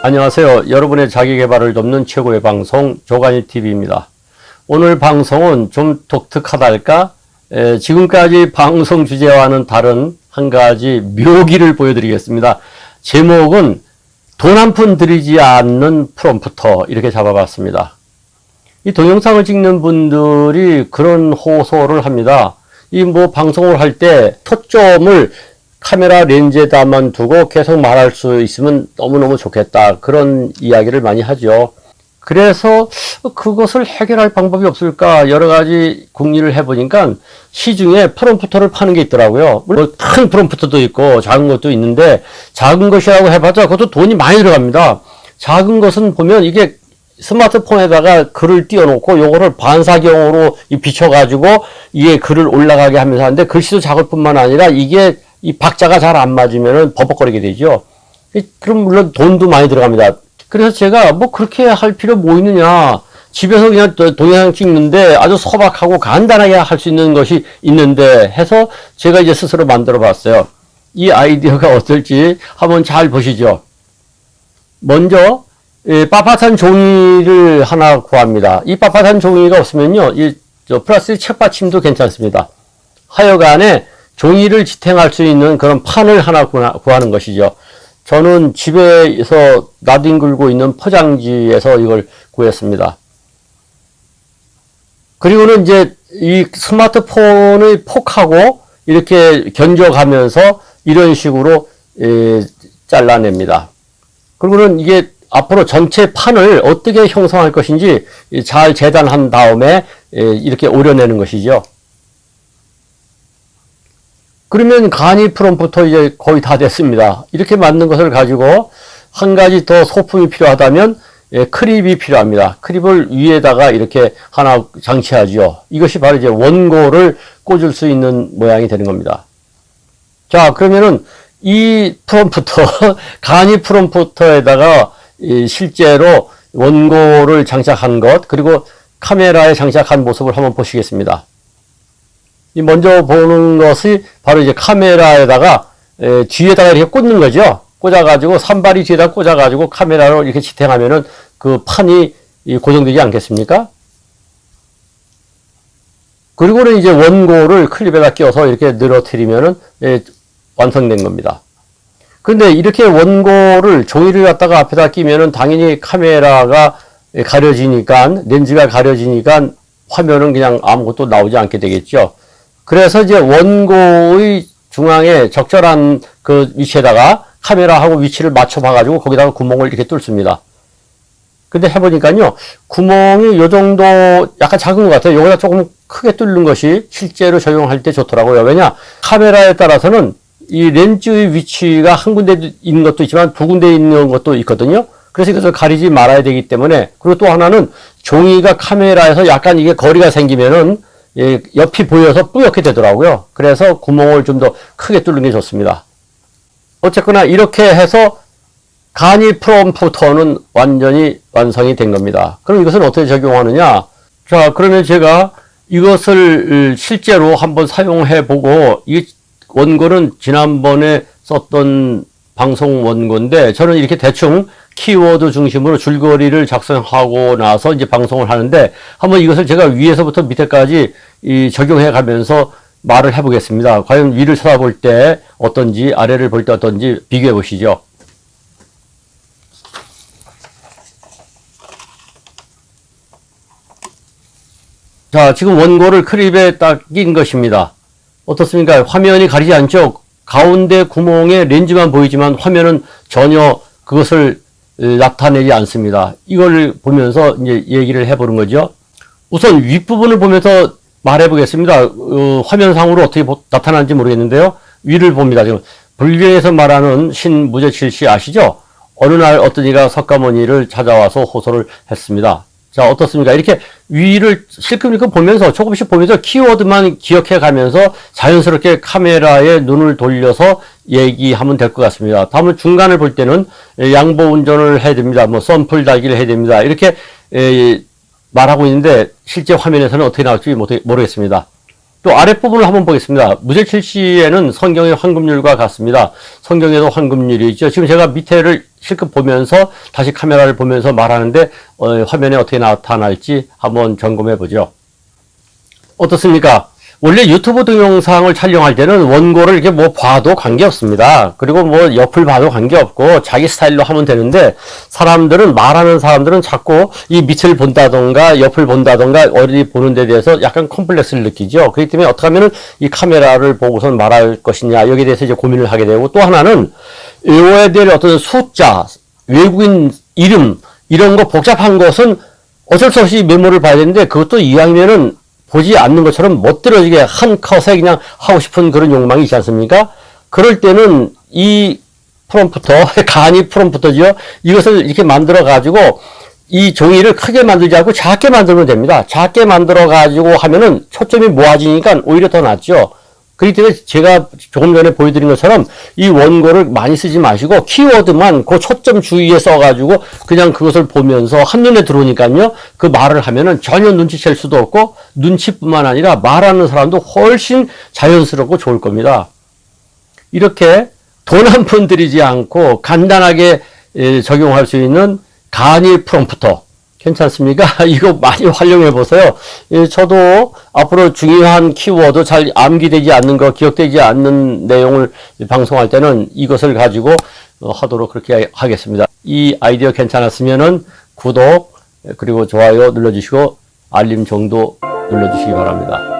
안녕하세요. 여러분의 자기계발을 돕는 최고의 방송 조간일TV입니다. 오늘 방송은 좀 독특하다 할까? 지금까지 방송 주제와는 다른 한 가지 묘기를 보여드리겠습니다. 제목은 돈 한 푼 들이지 않는 프롬프터 이렇게 잡아봤습니다. 이 동영상을 찍는 분들이 그런 호소를 합니다. 이 방송을 할 때 초점을 카메라 렌즈에다만 두고 계속 말할 수 있으면 너무너무 좋겠다. 그런 이야기를 많이 하죠. 그래서 그것을 해결할 방법이 없을까 여러 가지 궁리를 해보니까 시중에 프롬프터를 파는 게 있더라고요. 물론 큰 프롬프터도 있고 작은 것도 있는데 작은 것이라고 해봤자 그것도 돈이 많이 들어갑니다. 작은 것은 보면 이게 스마트폰에다가 글을 띄워놓고 요거를 반사경으로 비춰가지고 이게 글을 올라가게 하면서 하는데 글씨도 작을 뿐만 아니라 이게 이 박자가 잘 안 맞으면은 버벅거리게 되죠. 그럼 물론 돈도 많이 들어갑니다. 그래서 제가 그렇게 할 필요 뭐 있느냐. 집에서 그냥 동영상 찍는데 아주 소박하고 간단하게 할 수 있는 것이 있는데 해서 제가 이제 스스로 만들어 봤어요. 이 아이디어가 어떨지 한번 잘 보시죠. 먼저 빳빳한 종이를 하나 구합니다. 이 빳빳한 종이가 없으면요, 플라스틱 책받침도 괜찮습니다. 하여간에 종이를 지탱할 수 있는 그런 판을 하나 구하는 것이죠. 저는 집에서 나뒹굴고 있는 포장지에서 이걸 구했습니다. 그리고는 이제 이 스마트폰의 폭하고 이렇게 견져가면서 이런 식으로 잘라냅니다. 그리고는 이게 앞으로 전체 판을 어떻게 형성할 것인지 잘 재단한 다음에 이렇게 오려내는 것이죠. 그러면 간이 프롬프터 이제 거의 다 됐습니다. 이렇게 만든 것을 가지고 한 가지 더 소품이 필요하다면 크립이 필요합니다. 크립을 위에다가 이렇게 하나 장치하죠. 이것이 바로 이제 원고를 꽂을 수 있는 모양이 되는 겁니다. 자, 그러면은 이 프롬프터, 간이 프롬프터에다가 실제로 원고를 장착한 것, 그리고 카메라에 장착한 모습을 한번 보시겠습니다. 먼저 보는 것이 바로 이제 카메라에다가 뒤에다가 이렇게 꽂는 거죠. 꽂아가지고 산발이 뒤에다 꽂아가지고 카메라로 이렇게 지탱하면은 그 판이 고정되지 않겠습니까? 그리고는 이제 원고를 클립에다 끼워서 이렇게 늘어뜨리면은 완성된 겁니다. 근데 이렇게 원고를 종이를 갖다가 앞에다 끼면은 당연히 카메라가 가려지니까, 렌즈가 가려지니까 화면은 그냥 아무것도 나오지 않게 되겠죠. 그래서 이제 원고의 중앙에 적절한 그 위치에다가 카메라하고 위치를 맞춰 봐가지고 거기다가 구멍을 이렇게 뚫습니다. 근데 해보니까요, 구멍이 요 정도 약간 작은 것 같아요. 여기다 조금 크게 뚫는 것이 실제로 적용할 때 좋더라고요. 왜냐? 카메라에 따라서는 이 렌즈의 위치가 한 군데 있는 것도 있지만 두 군데 있는 것도 있거든요. 그래서 이것을 가리지 말아야 되기 때문에, 그리고 또 하나는 종이가 카메라에서 약간 이게 거리가 생기면은 옆이 보여서 뿌옇게 되더라고요. 그래서 구멍을 좀 더 크게 뚫는 게 좋습니다. 어쨌거나 이렇게 해서 간이 프롬프터는 완전히 완성이 된 겁니다. 그럼 이것은 어떻게 적용하느냐? 자, 그러면 제가 이것을 실제로 한번 사용해 보고, 이 원고는 지난번에 썼던 방송 원고인데, 저는 이렇게 대충 키워드 중심으로 줄거리를 작성하고 나서 이제 방송을 하는데, 한번 이것을 제가 위에서부터 밑에까지 적용해 가면서 말을 해 보겠습니다. 과연 위를 쳐다볼 때 어떤지, 아래를 볼 때 어떤지 비교해 보시죠. 자, 지금 원고를 크립에 딱 낀 것입니다. 어떻습니까? 화면이 가리지 않죠? 가운데 구멍에 렌즈만 보이지만 화면은 전혀 그것을 나타내지 않습니다. 이걸 보면서 이제 얘기를 해보는 거죠. 우선 윗부분을 보면서 말해 보겠습니다. 화면상으로 어떻게 나타나는지 모르겠는데요. 위를 봅니다. 지금 불교에서 말하는 신무제칠시 아시죠? 어느 날 어떤 이가 석가모니를 찾아와서 호소를 했습니다. 자, 어떻습니까? 이렇게 위를 실컷 보면서 조금씩 보면서 키워드만 기억해 가면서 자연스럽게 카메라에 눈을 돌려서 얘기하면 될 것 같습니다. 다음은 중간을 볼 때는 양보 운전을 해야 됩니다. 썬풀 달기를 해야 됩니다. 이렇게 말하고 있는데 실제 화면에서는 어떻게 나올지 모르겠습니다. 또 아랫부분을 한번 보겠습니다. 무죄칠시에는 성경의 황금률과 같습니다. 성경에도 황금률이 있죠. 지금 제가 밑에를 실컷 보면서 다시 카메라를 보면서 말하는데 화면에 어떻게 나타날지 한번 점검해 보죠. 어떻습니까? 원래 유튜브 동영상을 촬영할 때는 원고를 이렇게 뭐 봐도 관계없습니다. 그리고 뭐 옆을 봐도 관계없고 자기 스타일로 하면 되는데 사람들은, 말하는 사람들은 자꾸 이 밑을 본다던가 옆을 본다던가 어디 보는 데 대해서 약간 컴플렉스를 느끼죠. 그렇기 때문에 어떻게 하면은 이 카메라를 보고선 말할 것이냐, 여기에 대해서 이제 고민을 하게 되고, 또 하나는 외워야 될 어떤 숫자, 외국인 이름 이런 거 복잡한 것은 어쩔 수 없이 메모를 봐야 되는데, 그것도 이왕이면은 보지 않는 것처럼 멋들어지게 한 컷에 그냥 하고 싶은 그런 욕망이 있지 않습니까? 그럴 때는 이 프롬프터, 간이 프롬프터지요. 이것을 이렇게 만들어 가지고 이 종이를 크게 만들지 않고 작게 만들면 됩니다. 작게 만들어 가지고 하면은 초점이 모아지니까 오히려 더 낫죠. 그렇기 때문에 제가 조금 전에 보여드린 것처럼 이 원고를 많이 쓰지 마시고 키워드만 그 초점 주위에 써가지고 그냥 그것을 보면서 한눈에 들어오니까요. 그 말을 하면은 전혀 눈치챌 수도 없고, 눈치뿐만 아니라 말하는 사람도 훨씬 자연스럽고 좋을 겁니다. 이렇게 돈 한 푼 들이지 않고 간단하게 적용할 수 있는 간이 프롬프터. 괜찮습니까? 이거 많이 활용해 보세요. 저도 앞으로 중요한 키워드, 잘 암기되지 않는 거, 기억되지 않는 내용을 방송할 때는 이것을 가지고 하도록 그렇게 하겠습니다. 이 아이디어 괜찮았으면은 구독, 그리고 좋아요 눌러주시고 알림 정도 눌러주시기 바랍니다.